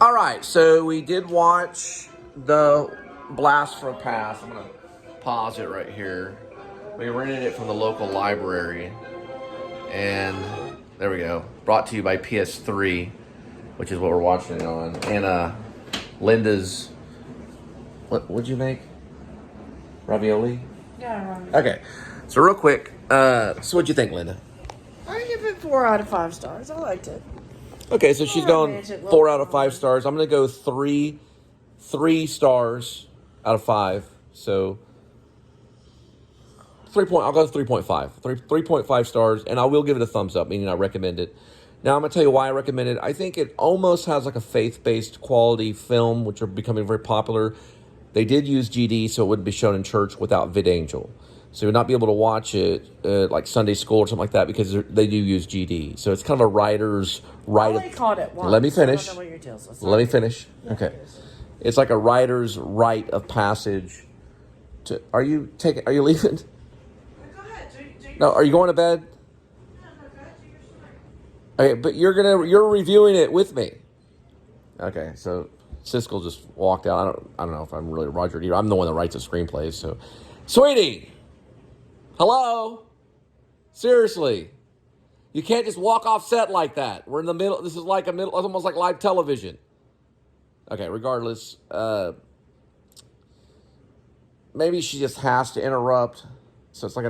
All right, so we did watch the Blast from the Past. I'm going to pause it right here. We rented it from the local library. And there we go. Brought to you by PS3, which is what we're watching it on. And Linda's... What'd you make? Ravioli? Yeah, ravioli. Okay. So real quick, so what'd you think, Linda? I give it 4 out of 5 stars. I liked it. Okay, so she's going 4 out of 5 stars. I'm going to go three stars out of 5. So I'll go 3.5. 3.5 stars, and I will give it a thumbs up, meaning I recommend it. Now, I'm going to tell you why I recommend it. I think it almost has like a faith-based quality film, which are becoming very popular. They did use GD, so it wouldn't be shown in church without VidAngel. So you would not be able to watch it like Sunday school or something like that because they do use GD. So it's kind of a writer's right. I only caught it once. Let me finish. I don't know what your deal is. Let me finish. Yeah, okay. It's like a writer's rite of passage. Are you leaving? Go ahead. No, are you going to bed? Okay, but you're reviewing it with me. Okay, so Siskel just walked out. I don't know if I'm really Roger either. I'm the one that writes the screenplays. So, sweetie, hello. Seriously, you can't just walk off set like that. We're in the middle. This is like almost like live television. Okay, regardless, maybe she just has to interrupt. So it's like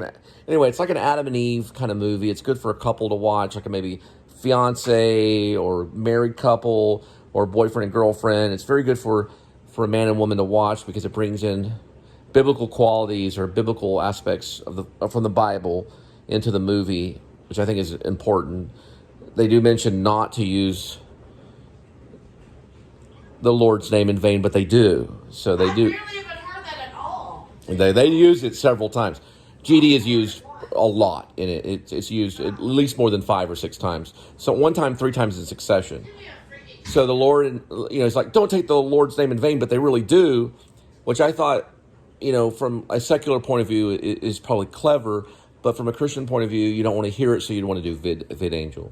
it's like an Adam and Eve kind of movie. It's good for a couple to watch, like a maybe fiance or married couple or boyfriend and girlfriend. It's very good for a man and woman to watch because it brings in biblical qualities or biblical aspects from the Bible into the movie, which I think is important. They do mention not to use the Lord's name in vain, but they do. So they do. I barely even heard that at all. They use it several times. GD is used a lot in it. It's used at least more than 5 or 6 times. So one time, 3 times in succession. So the Lord, it's like, don't take the Lord's name in vain, but they really do, which I thought, from a secular point of view is probably clever, but from a Christian point of view, you don't want to hear it, so you don't want to do VidAngel.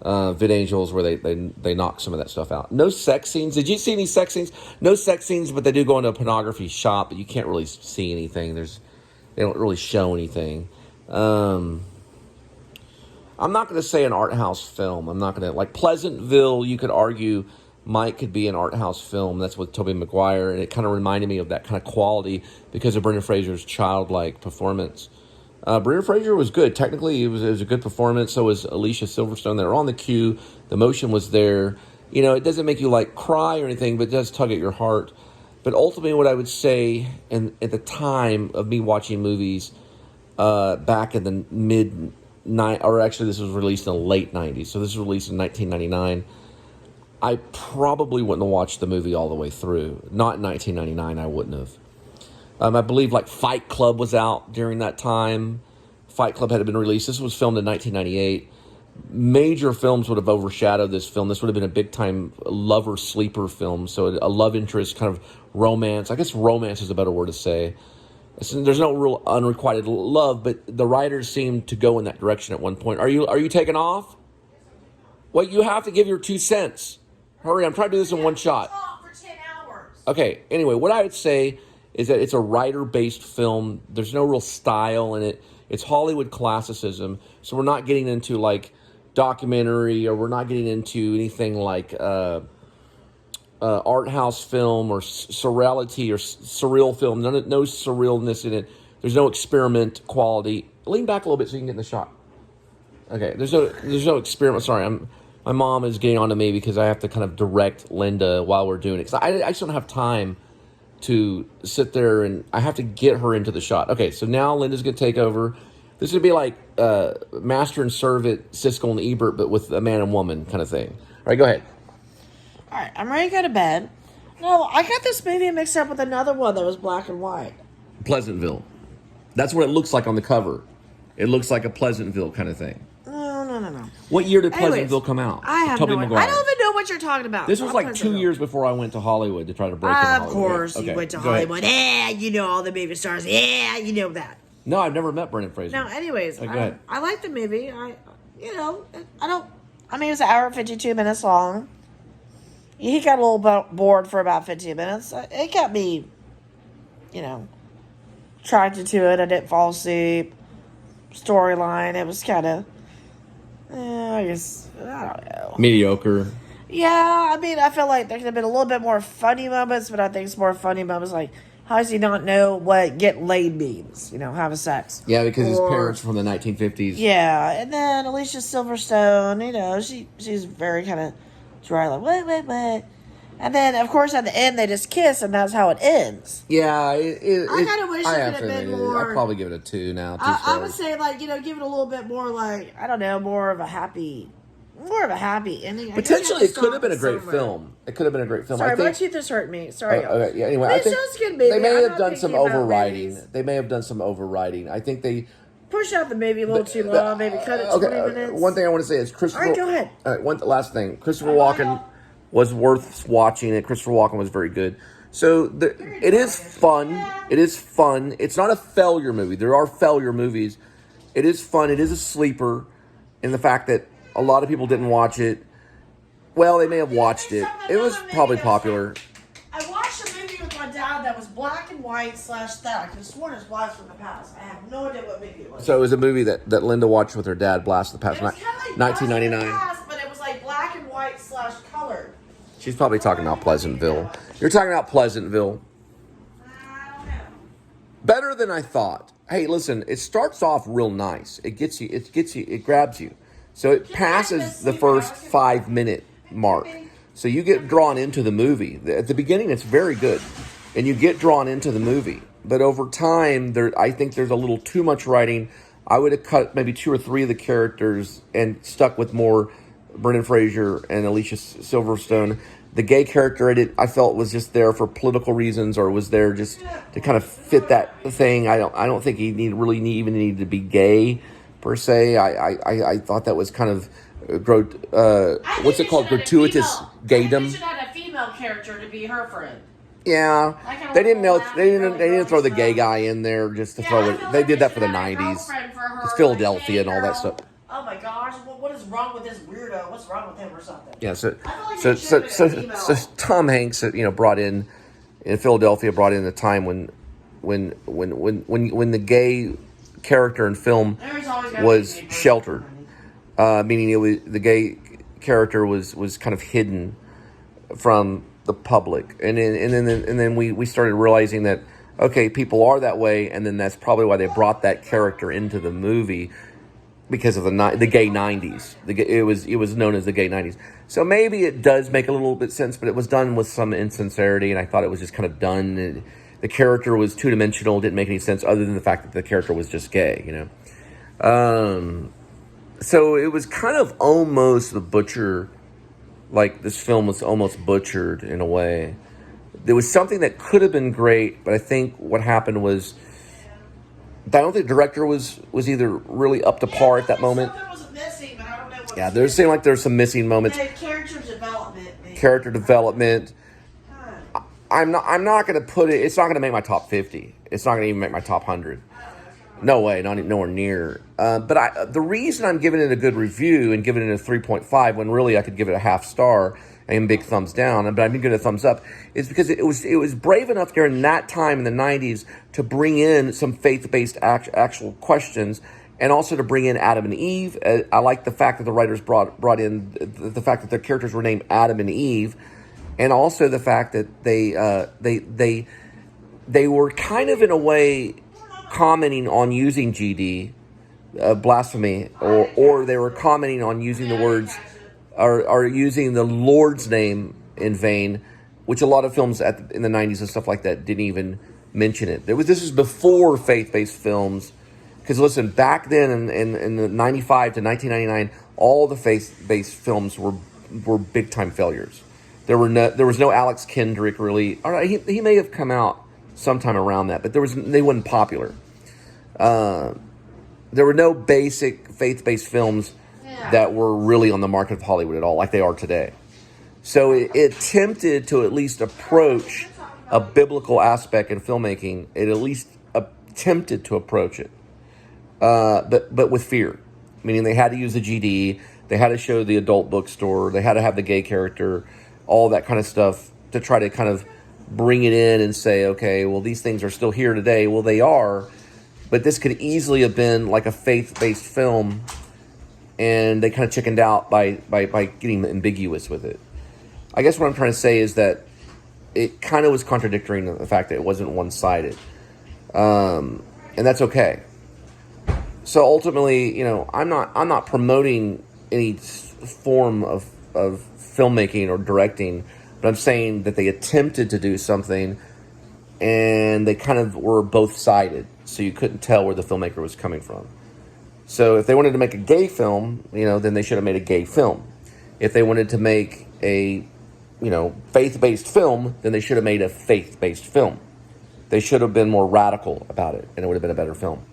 VidAngel is where they knock some of that stuff out. No sex scenes. Did you see any sex scenes? No sex scenes, but they do go into a pornography shop, but you can't really see anything. They don't really show anything. I'm not going to say an art house film. I'm not going to... Like Pleasantville, you could argue could be an art house film. That's with Tobey Maguire, and it kind of reminded me of that kind of quality because of Brendan Fraser's childlike performance. Brendan Fraser was good. Technically, it was a good performance. So was Alicia Silverstone. They were on the cue. The emotion was there. It doesn't make you, cry or anything, but it does tug at your heart. But ultimately, what I would say, and at the time of me watching movies back in the this was released in the late 90s. So this was released in 1999. I probably wouldn't have watched the movie all the way through. Not in 1999, I wouldn't have. I believe Fight Club was out during that time. Fight Club had been released. This was filmed in 1998. Major films would have overshadowed this film. This would have been a big-time lover sleeper film. So a love interest, kind of romance. I guess romance is a better word to say. There's no real unrequited love, but the writers seemed to go in that direction at one point. Are you taking off? Well, you have to give your 2 cents. Hurry, I'm trying to do this in one shot. Talk for 10 hours. Okay, anyway, what I would say is that it's a writer-based film. There's no real style in it. It's Hollywood classicism. So we're not getting into documentary, or we're not getting into anything like art house film or surreality or surreal film. No surrealness in it. There's no experiment quality. Lean back a little bit so you can get in the shot. Okay, there's no experiment. Sorry, my mom is getting on to me because I have to kind of direct Linda while we're doing it. Because I just don't have time to sit there, and I have to get her into the shot. Okay, so now Linda's going to take over. This is going to be like Master and Servant, Siskel and Ebert, but with a man and woman kind of thing. All right, go ahead. All right, I'm ready to go to bed. No, I got this movie mixed up with another one that was black and white. Pleasantville. That's what it looks like on the cover. It looks like a Pleasantville kind of thing. No. What year did Pleasantville come out? I have Tobey no idea. Maguire. I don't even know what you're talking about. This was like 2 years before I went to Hollywood to try to break into Hollywood. Of course, you went to Hollywood. Yeah, you know all the movie stars. Yeah, you know that. No, I've never met Brendan Fraser. No, anyways, go ahead. I like the movie. It was an hour and 52 minutes long. he got a little bit bored for about 15 minutes. It kept me, attracted to it. I didn't fall asleep. Storyline, it was kind of, I guess, I don't know. Mediocre. Yeah, I mean, I feel like there could have been a little bit more funny moments, but I think it's more funny moments like, how does he not know what get laid means? Having sex. Yeah, because his parents from the 1950s. Yeah, and then Alicia Silverstone, she's very kind of dry, like, what? And then, of course, at the end, they just kiss, and that's how it ends. Yeah, I kind of wish it could have been more. I'd probably give it a 2 now. I would say, give it a little bit more, I don't know, more of a happy ending. Potentially, it could have been a great film. It could have been a great film. Sorry, my tooth is hurting me. Sorry. Okay, yeah, anyway, I think they may have done some overwriting. I think they push out the movie a little too long. Maybe cut it 20 minutes. One thing I want to say is Christopher. All right, go ahead. One last thing. Christopher Walken was worth watching. It. Christopher Walken was very good. So it is fun. It is fun. It's not a failure movie. There are failure movies. It is fun. It is a sleeper in the fact that a lot of people didn't watch it. Well, they may have watched it. It was probably popular. I watched a movie with my dad that was black and white / that. I could have sworn it was Blast from the Past. I have no idea what movie it was. So it was a movie that Linda watched with her dad, Blast from the Past, it was kind of 1999. Past, but it was black and white / colored. She's probably talking about Pleasantville. You're talking about Pleasantville. I don't know. Better than I thought. Hey, listen, it starts off real nice. It grabs you. So it passes the first 5-minute mark. So you get drawn into the movie. At the beginning, it's very good. And you get drawn into the movie. But over time, I think there's a little too much writing. I would have cut maybe 2 or 3 of the characters and stuck with more Brendan Fraser and Alicia Silverstone. The gay character I felt was just there for political reasons, or was there just to kind of fit that thing. I don't think he really even needed to be gay per se. I thought that was kind of what's it called? Gratuitous gaydom. They should have had a female character to be her friend. Yeah, they didn't throw the gay guy in there just to throw it. They did that for the 90s. It's Philadelphia and all that stuff. Oh my gosh, what is wrong with this weirdo? What's wrong with him or something? Yeah, so Tom Hanks, brought in Philadelphia, brought in a time when the gay character in film was sheltered, meaning the gay character was kind of hidden from the public, and then we started realizing that okay, people are that way, and then that's probably why they brought that character into the movie. Because of the gay 90s. It was known as the gay 90s. So maybe it does make a little bit sense, but it was done with some insincerity, and I thought it was just kind of done. The character was two-dimensional, didn't make any sense other than the fact that the character was just gay, So it was kind of almost the butcher, like this film was almost butchered in a way. There was something that could have been great, but I think what happened was I don't think the director was either really up to par at that moment. Something was missing, but I don't know what. Yeah, there seemed like there's some missing moments. Character development. Maybe. Character development. I'm not going to put it. It's not going to make my top 50. It's not going to even make my top 100. No way, nowhere near. But the reason I'm giving it a good review and giving it a 3.5 when really I could give it a half star and big thumbs down, but I'm giving it a thumbs up, is because it was brave enough during that time in the 90s to bring in some faith-based actual questions, and also to bring in Adam and Eve. I like the fact that the writers brought in the fact that their characters were named Adam and Eve, and also the fact that they were kind of in a way commenting on using GD, blasphemy, or they were commenting on using the words, are using the Lord's name in vain, which a lot of films in the 90s and stuff like that didn't even mention it. This is before faith-based films, because listen, back then in the 95 to 1999, all the faith-based films were big-time failures. There was no Alex Kendrick really. All right, he may have come out sometime around that, but they weren't popular. There were no basic faith-based films that were really on the market of Hollywood at all, like they are today. So it attempted to at least approach a biblical aspect in filmmaking. It at least attempted to approach it, but with fear, meaning they had to use the GD, they had to show the adult bookstore, they had to have the gay character, all that kind of stuff to try to kind of bring it in and say, okay, well, these things are still here today. Well, they are, but this could easily have been like a faith-based film, and they kind of chickened out by getting ambiguous with it. I guess what I'm trying to say is that it kind of was contradicting the fact that it wasn't one-sided. And that's okay. So ultimately, you know, I'm not promoting any form of filmmaking or directing, but I'm saying that they attempted to do something and they kind of were both-sided, so you couldn't tell where the filmmaker was coming from. So if they wanted to make a gay film, you know, then they should have made a gay film. If they wanted to make a, you know, faith-based film, then they should have made a faith-based film. They should have been more radical about it, and it would have been a better film.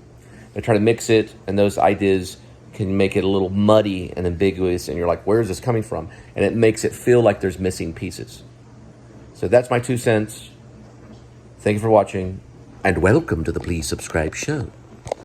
They try to mix it, and those ideas can make it a little muddy and ambiguous, and you're like, where is this coming from? And it makes it feel like there's missing pieces. So that's my 2 cents. Thank you for watching, and welcome to the Please Subscribe show.